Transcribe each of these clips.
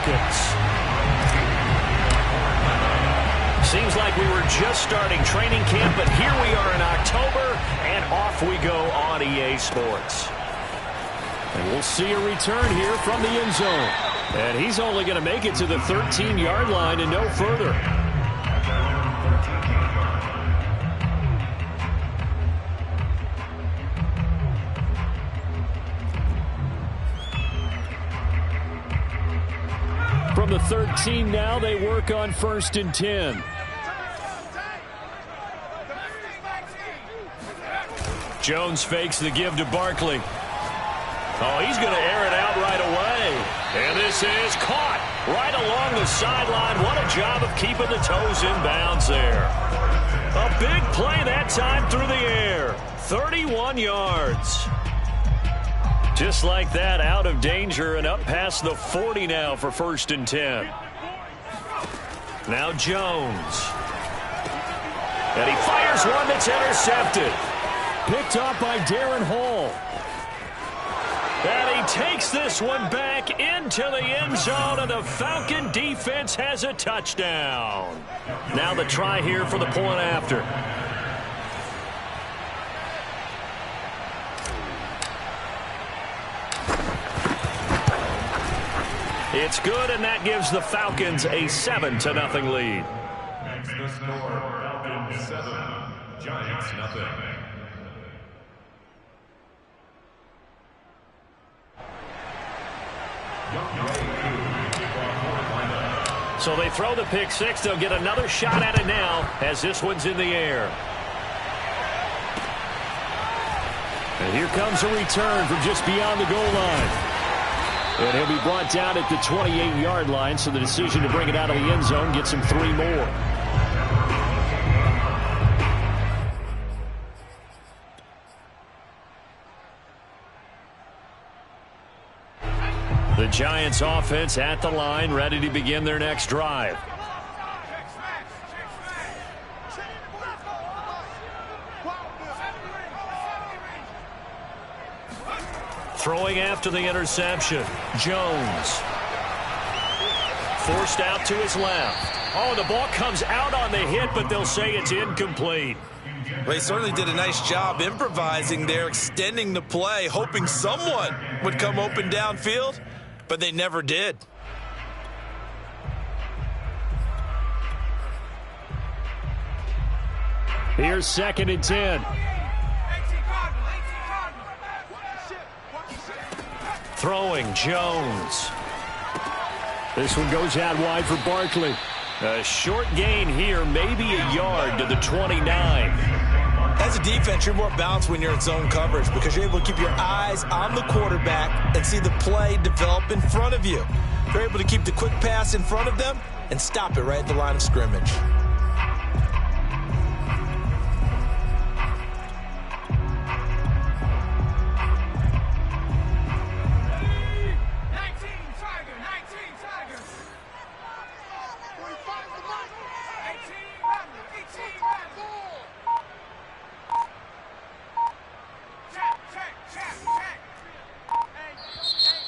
Falcons. Seems like we were just starting training camp, but here we are in October, and off we go on EA Sports. And we'll see a return here from the end zone. And he's only going to make it to the 13-yard line and no further. From the 13 now, they work on 1st and 10. Jones fakes the give to Barkley. Oh, he's going to air it out right away. And this is caught right along the sideline. What a job of keeping the toes in bounds there. A big play that time through the air. 31 yards. Just like that, out of danger and up past the 40 now for 1st and 10. Now Jones. And he fires one that's intercepted. Picked up by Darren Hall. And he takes this one back into the end zone, and the Falcon defense has a touchdown. Now the try here for the point after. It's good, and that gives the Falcons a 7-0 lead. Next the score, Falcons 7, Giants 0. So they throw the pick six. They'll get another shot at it now as this one's in the air. And here comes a return from just beyond the goal line. And he'll be brought down at the 28-yard line, so the decision to bring it out of the end zone gets him 3 more. The Giants offense at the line, ready to begin their next drive. Throwing after the interception, Jones. Forced out to his left. Oh, the ball comes out on the hit, but they'll say it's incomplete. Well, they certainly did a nice job improvising there, extending the play, hoping someone would come open downfield, but they never did. Here's 2nd and 10. Throwing, Jones. This one goes out wide for Barkley. A short gain here, maybe a yard to the 29. As a defense, you're more balanced when you're in zone coverage because you're able to keep your eyes on the quarterback and see the play develop in front of you. You're able to keep the quick pass in front of them and stop it right at the line of scrimmage.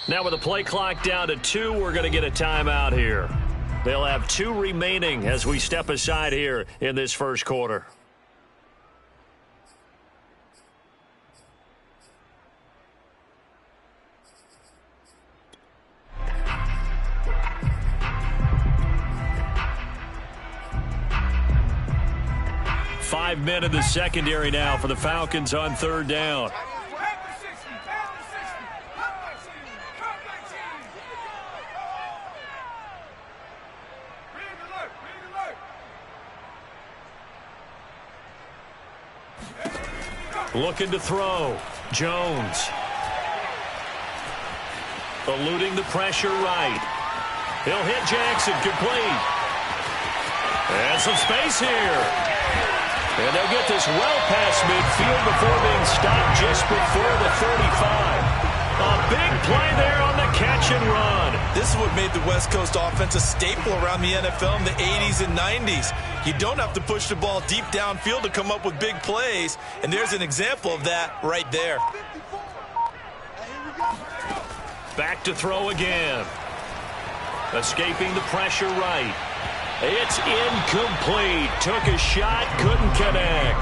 Now with the play clock down to 2, we're going to get a timeout here. They'll have 2 remaining as we step aside here in this first quarter. Five men in the secondary now for the Falcons on 3rd down. Looking to throw. Jones. Eluding the pressure right. He'll hit Jackson. Complete. And some space here. And they'll get this well past midfield before being stopped just before the 35. A big play there on the catch and run. This is what made the West Coast offense a staple around the NFL in the 80s and 90s. You don't have to push the ball deep downfield to come up with big plays, and there's an example of that right there. Back to throw again. Escaping the pressure right. It's incomplete. Took a shot, couldn't connect.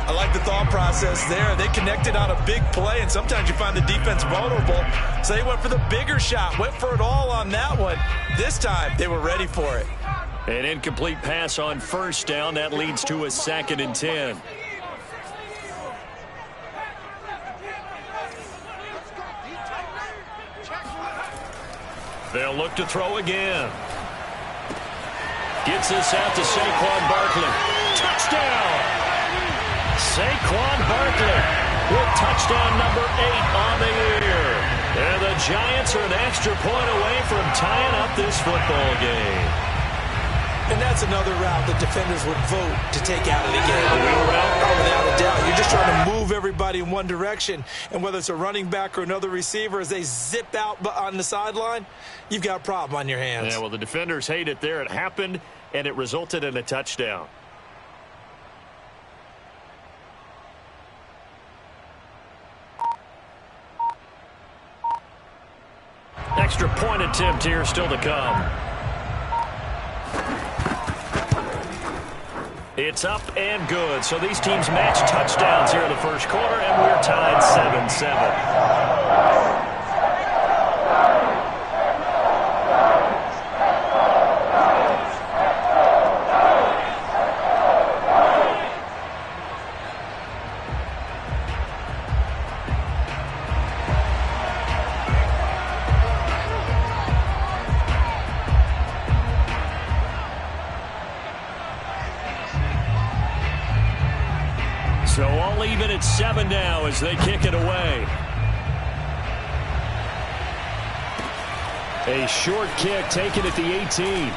I like the thought process there. They connected on a big play, and sometimes you find the defense vulnerable. So they went for the bigger shot, went for it all on that one. This time, they were ready for it. An incomplete pass on first down. That leads to a 2nd and 10. They'll look to throw again. Gets this out to Saquon Barkley. Touchdown! Saquon Barkley with touchdown number 8 on the year. And the Giants are an extra point away from tying up this football game. And that's another route that defenders would vote to take out of the game. Oh, without a doubt. You're just trying to move everybody in one direction. And whether it's a running back or another receiver, as they zip out on the sideline, you've got a problem on your hands. Yeah, well, the defenders hate it there. It happened, and it resulted in a touchdown. Extra point attempt here still to come. It's up and good. So these teams match touchdowns here in the first quarter, and we're tied 7-7. So all even at 7 now as they kick it away. A short kick taken at the 18.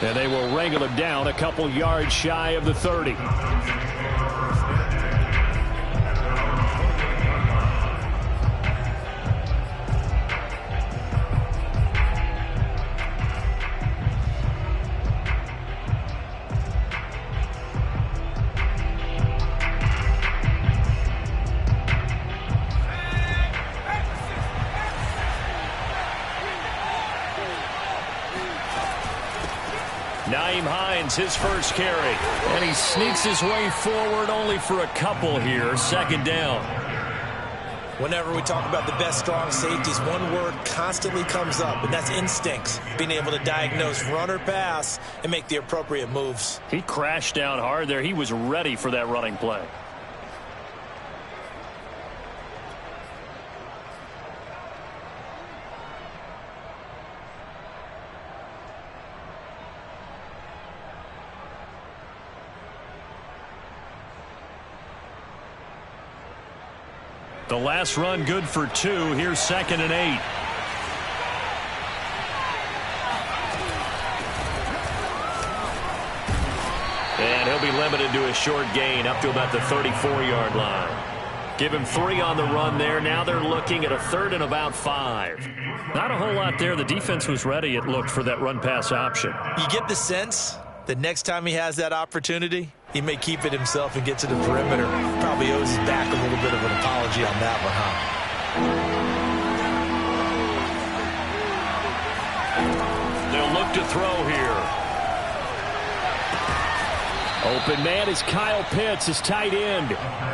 And they will wrangle him down a couple yards shy of the 30. His first carry, and he sneaks his way forward only for a couple here. 2nd down. Whenever we talk about the best strong safeties, one word constantly comes up, and that's instincts. Being able to diagnose run or pass and make the appropriate moves. He crashed down hard there. He was ready for that running play. The last run good for 2. Here's 2nd and 8. And he'll be limited to a short gain up to about the 34-yard line. Give him 3 on the run there. Now they're looking at a 3rd and about 5. Not a whole lot there. The defense was ready, it looked, for that run-pass option. You get the sense that next time he has that opportunity, he may keep it himself and get to the perimeter. Probably owes his back a little bit of an apology on that one, huh? They'll look to throw here. Open man is Kyle Pitts, his tight end.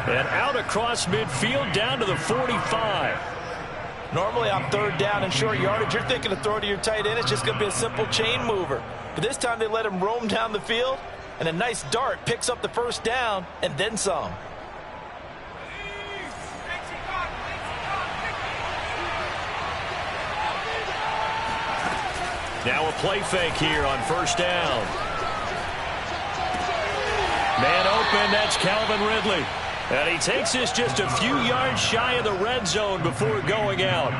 And out across midfield down to the 45. Normally on 3rd down and short yardage, you're thinking of throwing to your tight end. It's just going to be a simple chain mover. But this time they let him roam down the field. And a nice dart picks up the 1st down and then some. Now a play fake here on 1st down. Man open, that's Calvin Ridley. And he takes this just a few yards shy of the red zone before going out.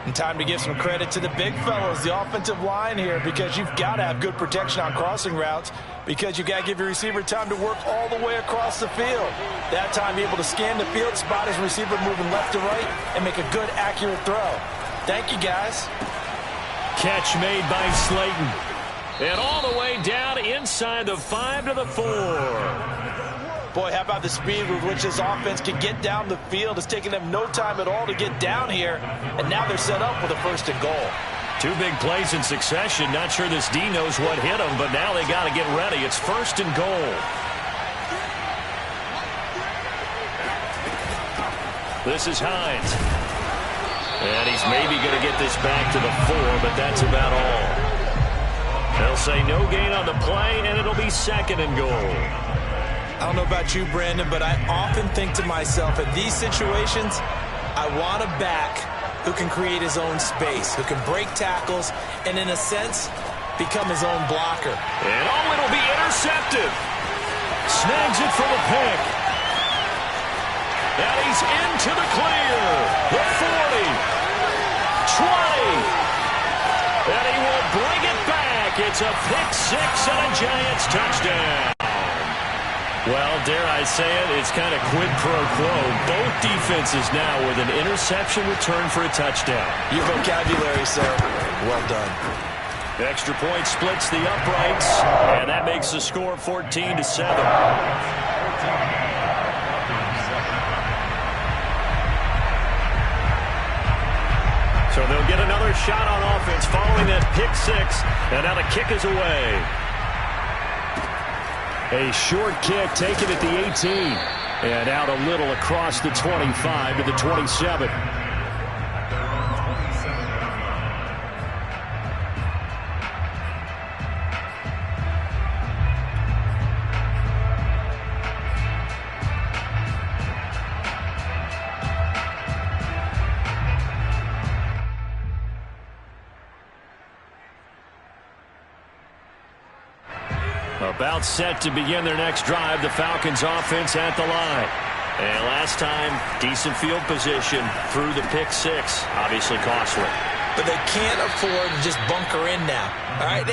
And time to give some credit to the big fellows, the offensive line here, because you've got to have good protection on crossing routes, because you've got to give your receiver time to work all the way across the field. That time, be able to scan the field, spot his receiver moving left to right, and make a good, accurate throw. Thank you, guys. Catch made by Slayton. And all the way down inside the 5 to the 4. Boy, how about the speed with which this offense can get down the field? It's taking them no time at all to get down here, and now they're set up with a 1st and goal. Two big plays in succession. Not sure this D knows what hit him, but now they got to get ready. It's 1st and goal. This is Hines. And he's maybe going to get this back to the 4, but that's about all. They'll say no gain on the play, and it'll be 2nd and goal. I don't know about you, Brandon, but I often think to myself, in these situations, I want a back who can create his own space, who can break tackles, and in a sense, become his own blocker. And it'll be intercepted. Snags it for the pick. And he's into the clear. The 40. 20. And he will bring it back. It's a pick 6 and a Giants touchdown. Well, dare I say it, it's kind of quid pro quo. Both defenses now with an interception return for a touchdown. Your vocabulary, sir. Well done. Extra point splits the uprights, and that makes the score 14-7. So they'll get another shot on offense following that pick 6, and now the kick is away. A short kick taken at the 18. And out a little across the 25 to the 27. About set to begin their next drive. The Falcons offense at the line. And last time, decent field position through the pick 6. Obviously costly. But they can't afford to just bunker in now. All right,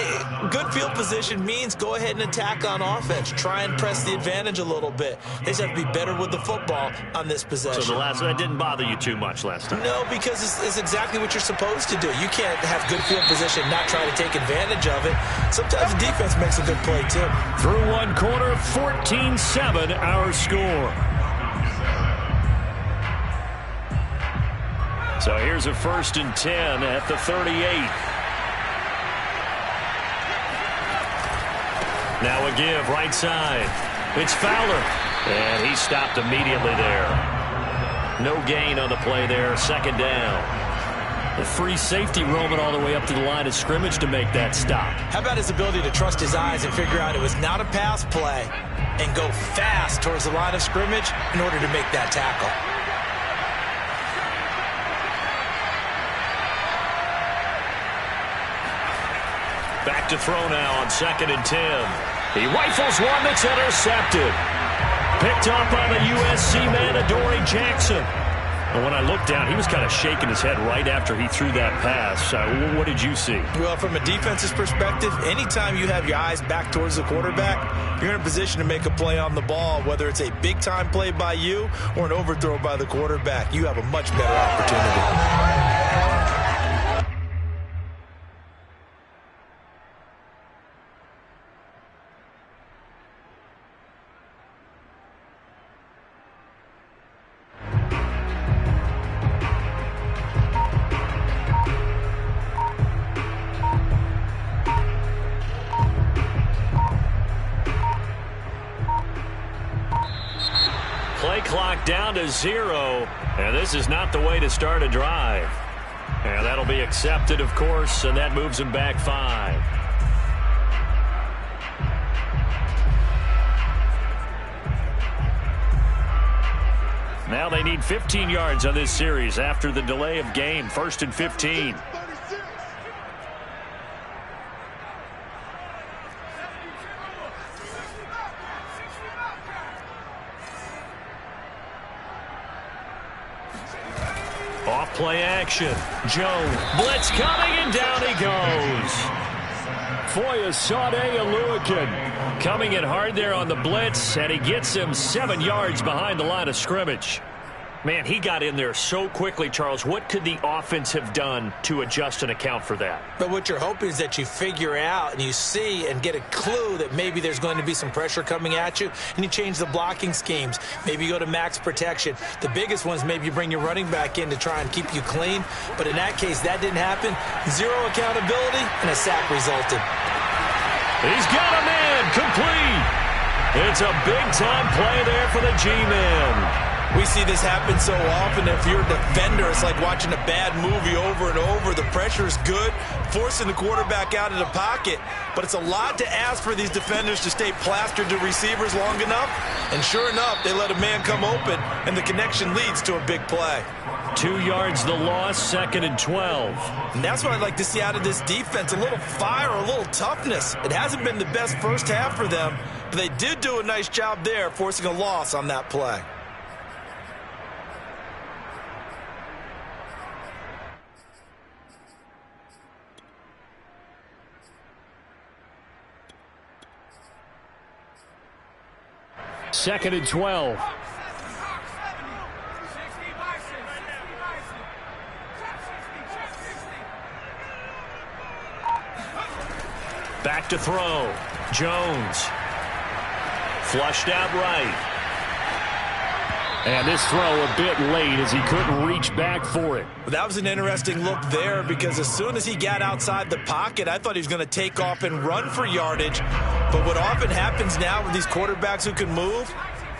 good field position means go ahead and attack on offense. Try and press the advantage a little bit. They just have to be better with the football on this possession. So that didn't bother you too much last time? No, because it's exactly what you're supposed to do. You can't have good field position, not try to take advantage of it. Sometimes the defense makes a good play, too. Through one quarter, 14-7, our score. So here's a 1st and 10 at the 38. Now a give right side. It's Fowler. And he stopped immediately there. No gain on the play there. 2nd down. The free safety roaming all the way up to the line of scrimmage to make that stop. How about his ability to trust his eyes and figure out it was not a pass play and go fast towards the line of scrimmage in order to make that tackle. Back to throw now on 2nd and 10. He rifles one that's intercepted. Picked up by the USC man, Adoree Jackson. And when I looked down, he was kind of shaking his head right after he threw that pass. What did you see? Well, from a defense's perspective, anytime you have your eyes back towards the quarterback, you're in a position to make a play on the ball, whether it's a big-time play by you or an overthrow by the quarterback. You have a much better opportunity. Play clock down to 0, and this is not the way to start a drive. And that'll be accepted, of course, and that moves him back 5. Now they need 15 yards on this series after the delay of game. 1st and 15. Off play action. Joe blitz coming, and down he goes. Foyesade Oluwakin coming in hard there on the blitz, and he gets him 7 yards behind the line of scrimmage. Man, he got in there so quickly, Charles. What could the offense have done to adjust and account for that? But what you're hoping is that you figure out and you see and get a clue that maybe there's going to be some pressure coming at you, and you change the blocking schemes. Maybe you go to max protection. The biggest one is maybe you bring your running back in to try and keep you clean. But in that case, that didn't happen. Zero accountability, and a sack resulted. He's got a man complete. It's a big-time play there for the G-Man. We see this happen so often. If you're a defender, it's like watching a bad movie over and over. The pressure is good, forcing the quarterback out of the pocket. But it's a lot to ask for these defenders to stay plastered to receivers long enough. And sure enough, they let a man come open, and the connection leads to a big play. 2 yards the loss, 2nd and 12. And that's what I'd like to see out of this defense, a little fire, a little toughness. It hasn't been the best first half for them, but they did do a nice job there, forcing a loss on that play. Second and 12. Back to throw. Jones. Flushed out right. And this throw a bit late as he couldn't reach back for it. Well, that was an interesting look there because as soon as he got outside the pocket, I thought he was going to take off and run for yardage. But what often happens now with these quarterbacks who can move,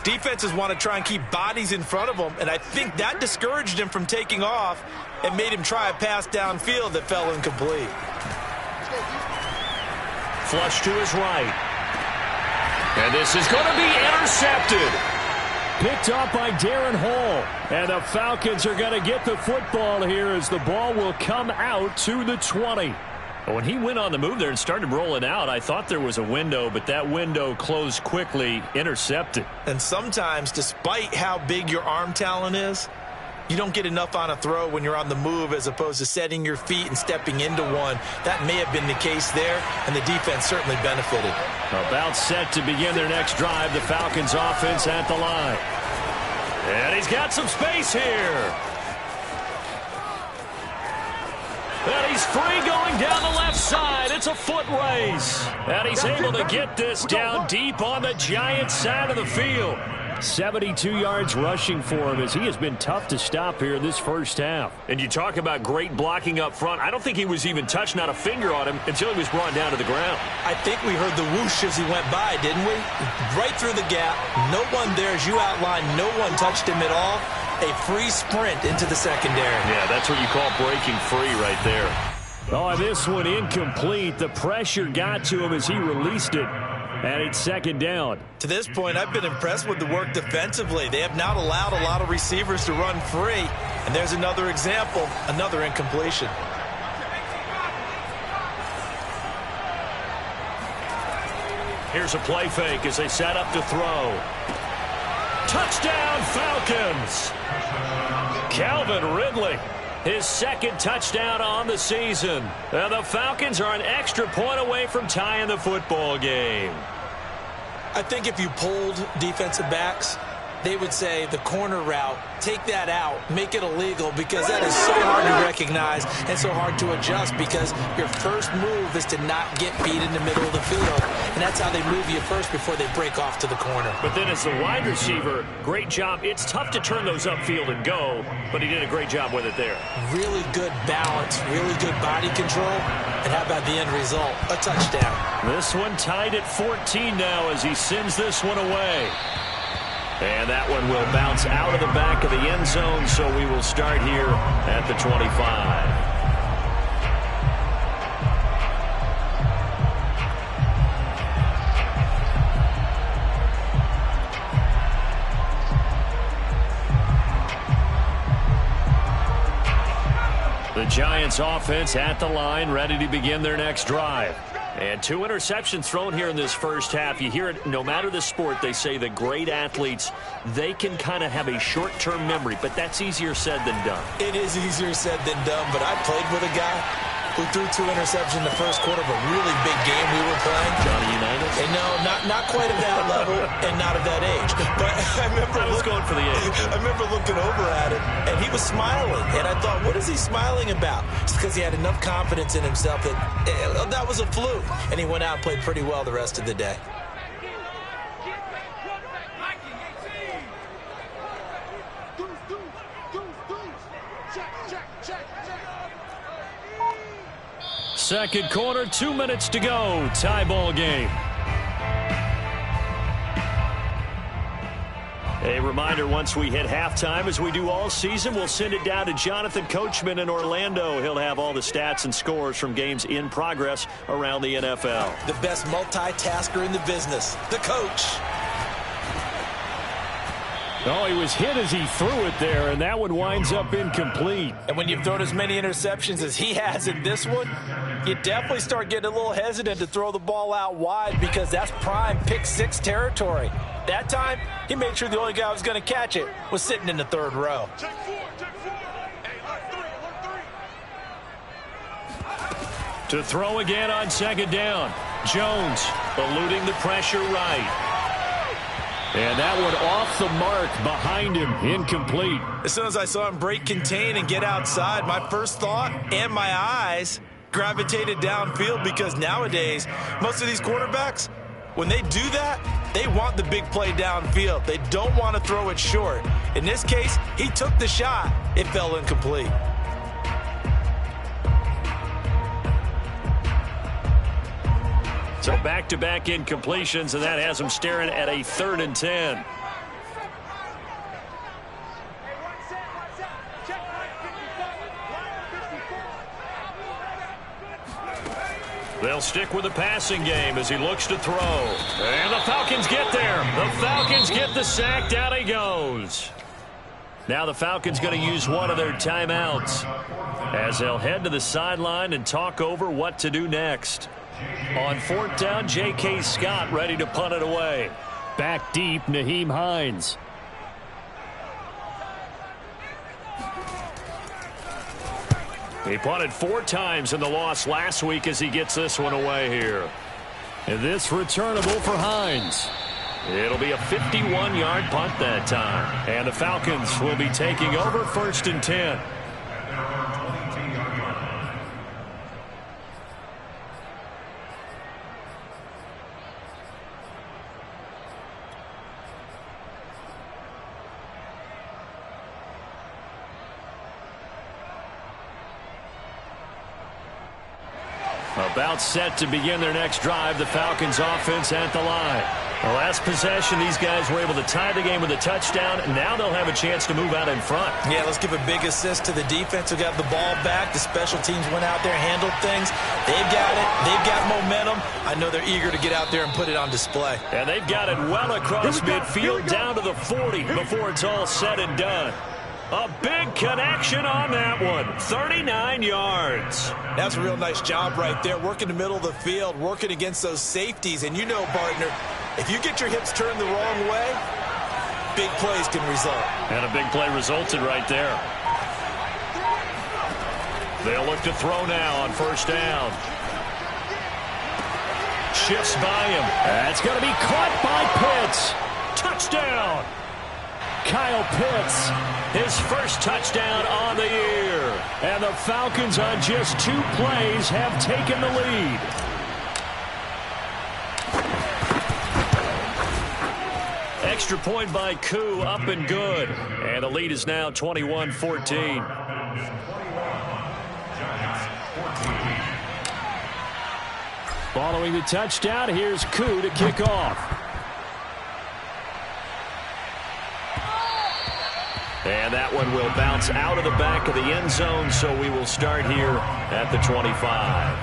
defenses want to try and keep bodies in front of them, and I think that discouraged him from taking off and made him try a pass downfield that fell incomplete. Flush to his right. And this is going to be intercepted. Picked up by Darren Hall. And the Falcons are going to get the football here as the ball will come out to the 20. When he went on the move there and started rolling out, I thought there was a window, but that window closed quickly, intercepted. And sometimes, despite how big your arm talent is, you don't get enough on a throw when you're on the move as opposed to setting your feet and stepping into one. That may have been the case there, and the defense certainly benefited. About set to begin their next drive, the Falcons offense at the line. And he's got some space here. And he's free going down the left side. It's a foot race. And he's able to get this down deep on the Giants side of the field. 72 yards rushing for him as he has been tough to stop here in this first half. And you talk about great blocking up front. I don't think he was even touched, not a finger on him, until he was brought down to the ground. I think we heard the whoosh as he went by, didn't we? Right through the gap. No one there, as you outlined, no one touched him at all. A free sprint into the secondary. Yeah, that's what you call breaking free right there. Oh, this one incomplete. The pressure got to him as he released it. And it's second down. To this point, I've been impressed with the work defensively. They have not allowed a lot of receivers to run free. And there's another example, another incompletion. Here's a play fake as they set up to throw. Touchdown, Falcons! Calvin Ridley, his second touchdown on the season. And the Falcons are an extra point away from tying the football game. I think if you polled defensive backs, they would say the corner route, take that out, make it illegal, because that is so hard to recognize and so hard to adjust because your first move is to not get beat in the middle of the field. And that's how they move you first before they break off to the corner. But then as the wide receiver, great job. It's tough to turn those upfield and go, but he did a great job with it there. Really good balance, really good body control. And how about the end result? A touchdown. This one tied at 14 now as he sends this one away. And that one will bounce out of the back of the end zone, so we will start here at the 25. The Giants offense at the line, ready to begin their next drive. And 2 interceptions thrown here in this first half. You hear it, no matter the sport, they say that great athletes, they can kind of have a short-term memory, but that's easier said than done. It is easier said than done, but I played with a guy who threw 2 interceptions in the first quarter of a really big game we were playing. Johnny Unitas? And no, not quite at that level and not at that age. But I was going for the age. I remember looking over at him, and he was smiling. And I thought, what is he smiling about? It's because he had enough confidence in himself that that was a fluke. And he went out and played pretty well the rest of the day. Second quarter, 2 minutes to go. Tie ball game. A reminder, once we hit halftime, as we do all season, we'll send it down to Jonathan Coachman in Orlando. He'll have all the stats and scores from games in progress around the NFL. The best multitasker in the business, the coach. Oh, he was hit as he threw it there, and that one winds up incomplete. And when you've thrown as many interceptions as he has in this one, you definitely start getting a little hesitant to throw the ball out wide because that's prime pick 6 territory. That time, he made sure the only guy who was going to catch it was sitting in the 3rd row. To throw again on second down. Jones eluding the pressure right. And that one off the mark behind him, incomplete. As soon as I saw him break contain and get outside, my first thought and my eyes gravitated downfield because nowadays, most of these quarterbacks, when they do that, they want the big play downfield. They don't want to throw it short. In this case, he took the shot. It fell incomplete. So back-to-back incompletions, and that has him staring at a 3rd and 10. They'll stick with the passing game as he looks to throw. And the Falcons get there. The Falcons get the sack. Down he goes. Now the Falcons going to use one of their timeouts as they'll head to the sideline and talk over what to do next. On 4th down, J.K. Scott ready to punt it away. Back deep, Nyheim Hines. He punted 4 times in the loss last week as he gets this one away here. And this returnable for Hines. It'll be a 51-yard punt that time. And the Falcons will be taking over 1st and 10. About set to begin their next drive, the Falcons offense at the line. The last possession, these guys were able to tie the game with a touchdown, and now they'll have a chance to move out in front. Yeah, let's give a big assist to the defense who got the ball back. The special teams went out there, handled things. They've got it. They've got momentum. I know they're eager to get out there and put it on display. And they've got it well across midfield down to the 40 before it's all said and done. A big connection on that one. 39 yards. That's a real nice job right there. Working the middle of the field, working against those safeties. And you know, partner, if you get your hips turned the wrong way, big plays can result. And a big play resulted right there. They'll look to throw now on 1st down. Shifts by him. That's going to be caught by Pitts. Touchdown. Kyle Pitts, his first touchdown on the year. And the Falcons on just 2 plays have taken the lead. Extra point by Koo, up and good. And the lead is now 21-14. Following the touchdown, here's Koo to kick off. And that one will bounce out of the back of the end zone, so we will start here at the 25.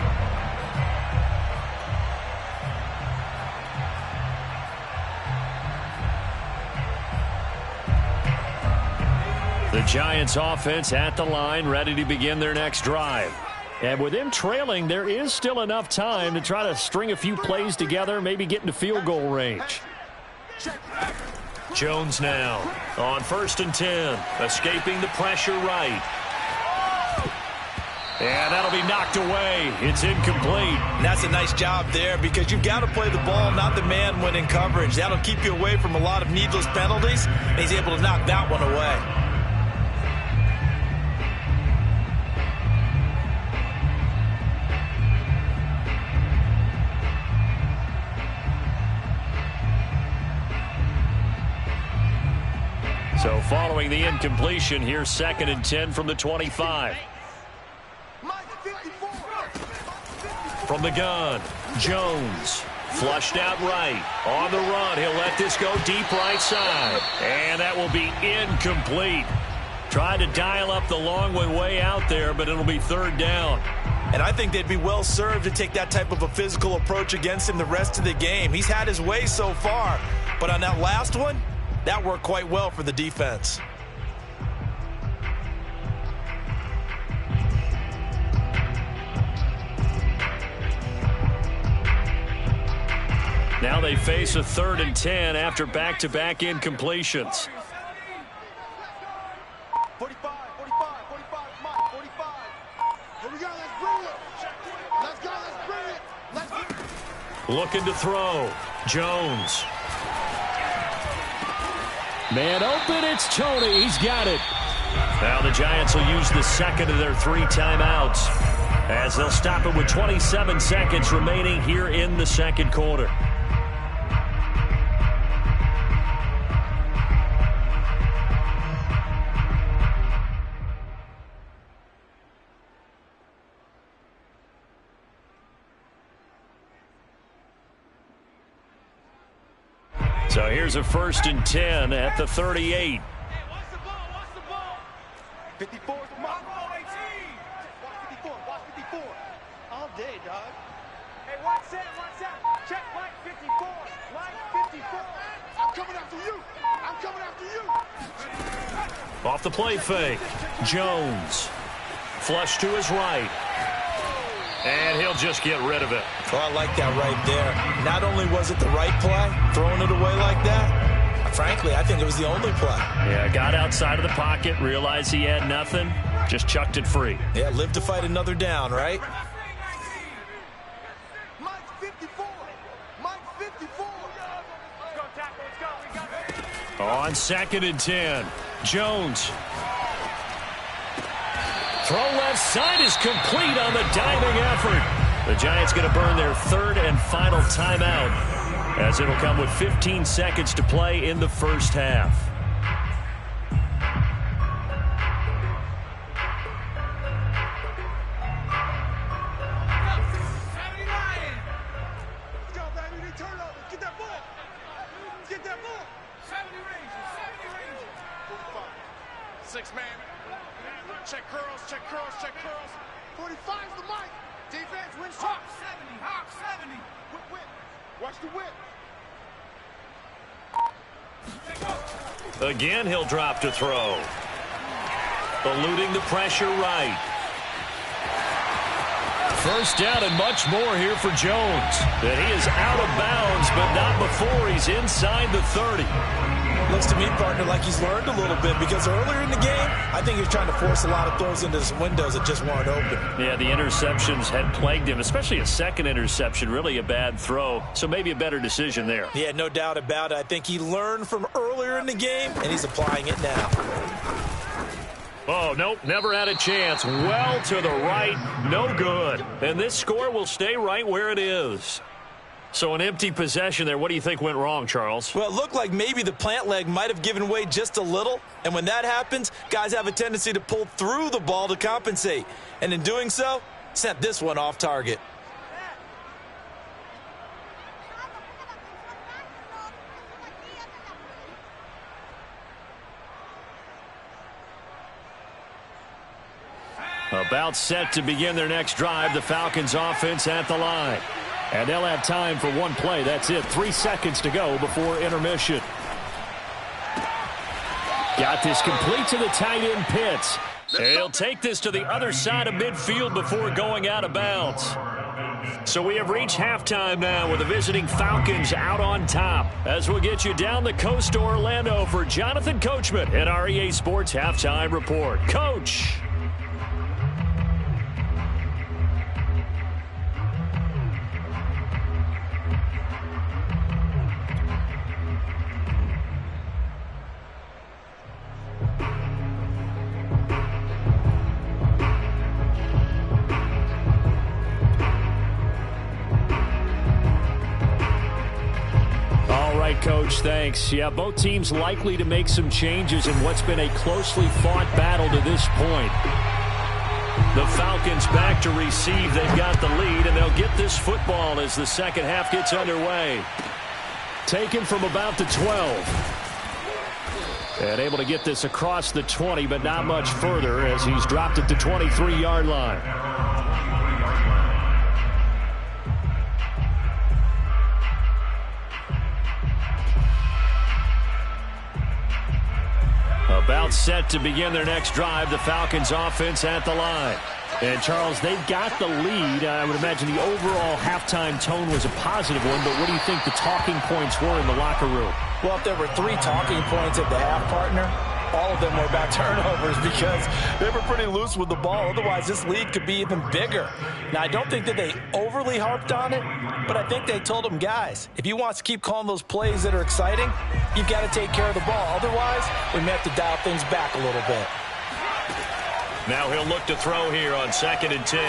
The Giants offense at the line, ready to begin their next drive. And with them trailing, there is still enough time to try to string a few plays together, maybe get into field goal range. Jones now on 1st and 10, escaping the pressure right. And that'll be knocked away. It's incomplete. And that's a nice job there because you've got to play the ball, not the man when in coverage. That'll keep you away from a lot of needless penalties. And he's able to knock that one away. So following the incompletion, here's 2nd and 10 from the 25. From the gun, Jones. Flushed out right. On the run, he'll let this go deep right side. And that will be incomplete. Tried to dial up the long one way out there, but it'll be 3rd down. And I think they'd be well served to take that type of a physical approach against him the rest of the game. He's had his way so far, but on that last one, that worked quite well for the defense. Now they face a 3rd and 10 after back-to-back incompletions. 45, 45, 45, come on, 45. Here we go, let's bring it. Let's go, let's bring it. Let's bring it. Looking to throw. Jones. Man open, it's Tony. He's got it. Now the Giants will use the 2nd of their 3 timeouts as they'll stop it with 27 seconds remaining here in the 2nd quarter. So here's a 1st and 10 at the 38. Hey, watch the ball, watch the ball. 54, come on. Watch 54, watch 54. All day, dog. Hey, watch that. Check Mike 54. Mike 54. I'm coming after you. I'm coming after you. Off the play fake. Jones. Flush to his right. And he'll just get rid of it. Oh, I like that right there. Not only was it the right play, throwing it away like that, frankly, I think it was the only play. Yeah, got outside of the pocket, realized he had nothing, just chucked it free. Yeah, live to fight another down, right? Mike 54. Mike 54. Let's go, tackle. Let's go. We got it. On 2nd and 10, Jones. Throw left side is complete on the diving effort. The Giants going to burn their 3rd and final timeout as it'll come with 15 seconds to play in the 1st half. Let's go, baby. They turn over. Get that ball. Get that ball. 70 Rangers. 45. 6 man. Check curls, check curls, check curls. 45's the mic. Defense wins. Hawk 70, Hawk 70. Whip. Watch the whip. Again, he'll drop to throw. Eluding the pressure right. 1st down and much more here for Jones. And he is out of bounds, but not before he's inside the 30. Looks to me, partner, like he's learned a little bit because earlier in the game, I think he was trying to force a lot of throws into some windows that just weren't open. Yeah, the interceptions had plagued him, especially a 2nd interception, really a bad throw. So maybe a better decision there. Yeah, no doubt about it. I think he learned from earlier in the game, and he's applying it now. Oh, nope, never had a chance. Well to the right, no good. And this score will stay right where it is. So an empty possession there. What do you think went wrong, Charles? Well, it looked like maybe the plant leg might have given way just a little. And when that happens, guys have a tendency to pull through the ball to compensate. And in doing so, sent this one off target. About set to begin their next drive. The Falcons offense at the line. And they'll have time for one play. That's it. 3 seconds to go before intermission. Got this complete to the tight end Pitts. He'll take this to the other side of midfield before going out of bounds. So we have reached halftime now with the visiting Falcons out on top. As we'll get you down the coast to Orlando for Jonathan Coachman at our EA Sports Halftime Report. Coach. right, Coach. Thanks. Yeah, both teams likely to make some changes in what's been a closely fought battle to this point. The Falcons back to receive. They've got the lead, and they'll get this football as the second half gets underway. Taken from about the 12. And able to get this across the 20, but not much further as he's dropped it to 23-yard line. About set to begin their next drive. The Falcons offense at the line. And, Charles, they've got the lead. I would imagine the overall halftime tone was a positive one, but what do you think the talking points were in the locker room? Well, if there were 3 talking points at the half, partner, all of them were about turnovers because they were pretty loose with the ball. Otherwise, this lead could be even bigger. Now, I don't think that they overly harped on it, but I think they told them, guys, if you want to keep calling those plays that are exciting, you've got to take care of the ball. Otherwise, we may have to dial things back a little bit. Now he'll look to throw here on 2nd and 10.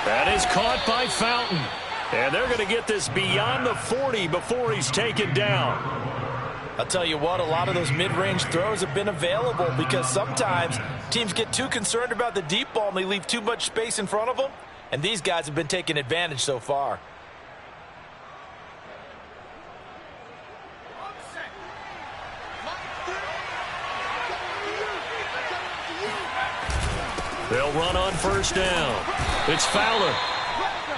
That is caught by Fountain. And they're going to get this beyond the 40 before he's taken down. I'll tell you what, a lot of those mid-range throws have been available because sometimes teams get too concerned about the deep ball and they leave too much space in front of them. And these guys have been taking advantage so far. They'll run on first down. It's Fowler.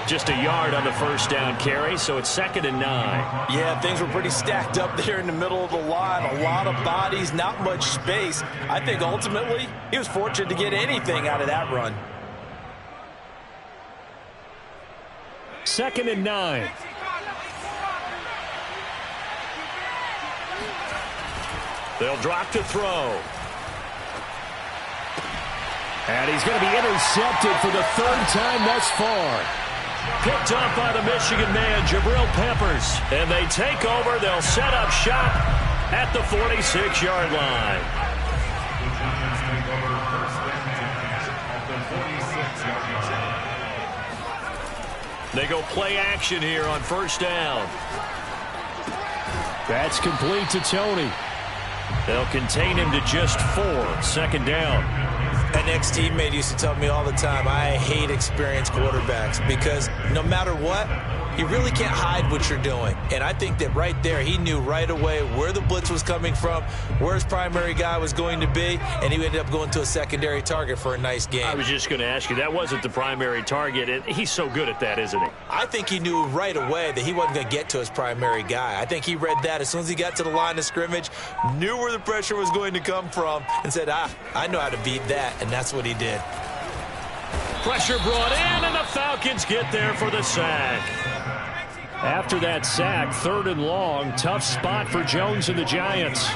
Just a yard on the first down carry, so it's 2nd and 9. Yeah, things were pretty stacked up there in the middle of the line. A lot of bodies, not much space. I think ultimately he was fortunate to get anything out of that run. 2nd and 9. They'll drop to throw. And he's going to be intercepted for the 3rd time thus far. Picked up by the Michigan man, Jabril Peppers. And they take over. They'll set up shop at the 46-yard line. They go play action here on first down. That's complete to Tony. They'll contain him to just 4. 2nd down. An ex-teammate used to tell me all the time, I hate experienced quarterbacks because no matter what, you really can't hide what you're doing. And I think that right there, he knew right away where the blitz was coming from, where his primary guy was going to be, and he ended up going to a secondary target for a nice game. I was just going to ask you, that wasn't the primary target, and he's so good at that, isn't he? I think he knew right away that he wasn't going to get to his primary guy. I think he read that as soon as he got to the line of scrimmage, knew where the pressure was going to come from, and said, I know how to beat that, and that's what he did. Pressure brought in, and the Falcons get there for the sack. After that sack, 3rd and long, tough spot for Jones and the Giants.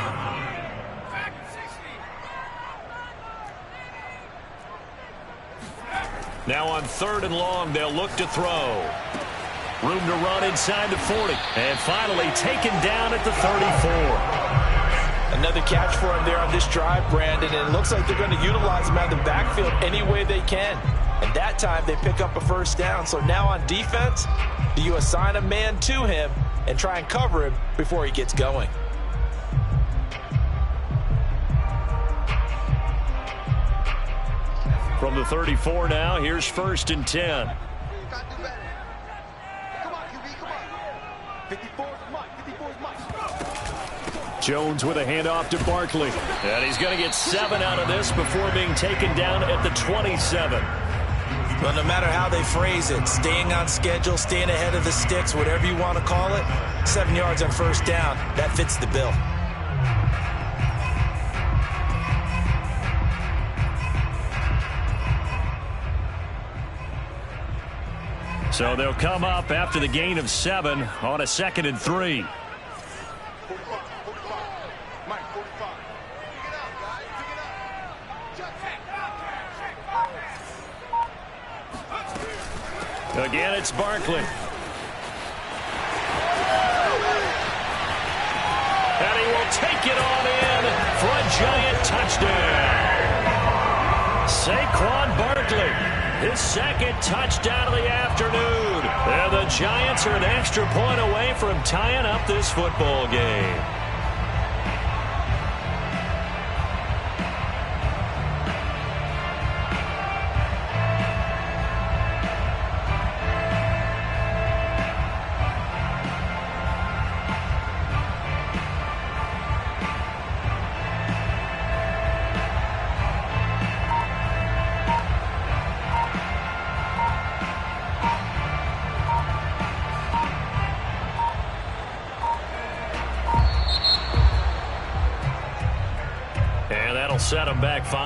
Now on 3rd and long, they'll look to throw. Room to run inside the 40. And finally taken down at the 34. Another catch for him there on this drive, Brandon, and it looks like they're going to utilize him out of the backfield any way they can. And that time they pick up a first down. So now on defense, do you assign a man to him and try and cover him before he gets going? From the 34 now, here's 1st and 10. Jones with a handoff to Barkley. And he's going to get 7 out of this before being taken down at the 27. Well, no matter how they phrase it, staying on schedule, staying ahead of the sticks, whatever you want to call it, 7 yards on first down, that fits the bill. So they'll come up after the gain of 7 on a 2nd and 3. Again, it's Barkley. And he will take it on in for a Giant touchdown. Saquon Barkley, His second touchdown of the afternoon. And the Giants are an extra point away from tying up this football game. Set him back 5.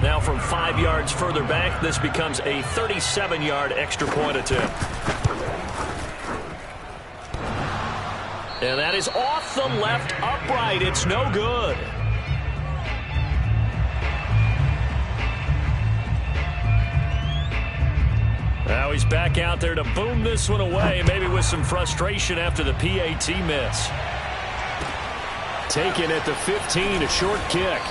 Now from 5 yards further back, this becomes a 37-yard extra point attempt. And that is off the left upright. It's no good. Now he's back out there to boom this one away, maybe with some frustration after the PAT miss. Taken at the 15, a short kick.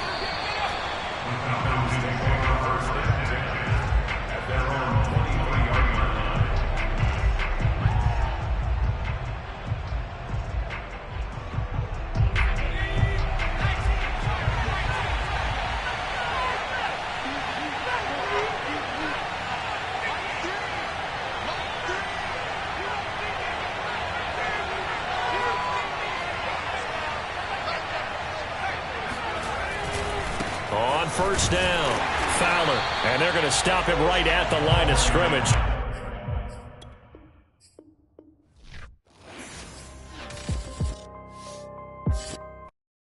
First down, Fowler, and they're going to stop him right at the line of scrimmage.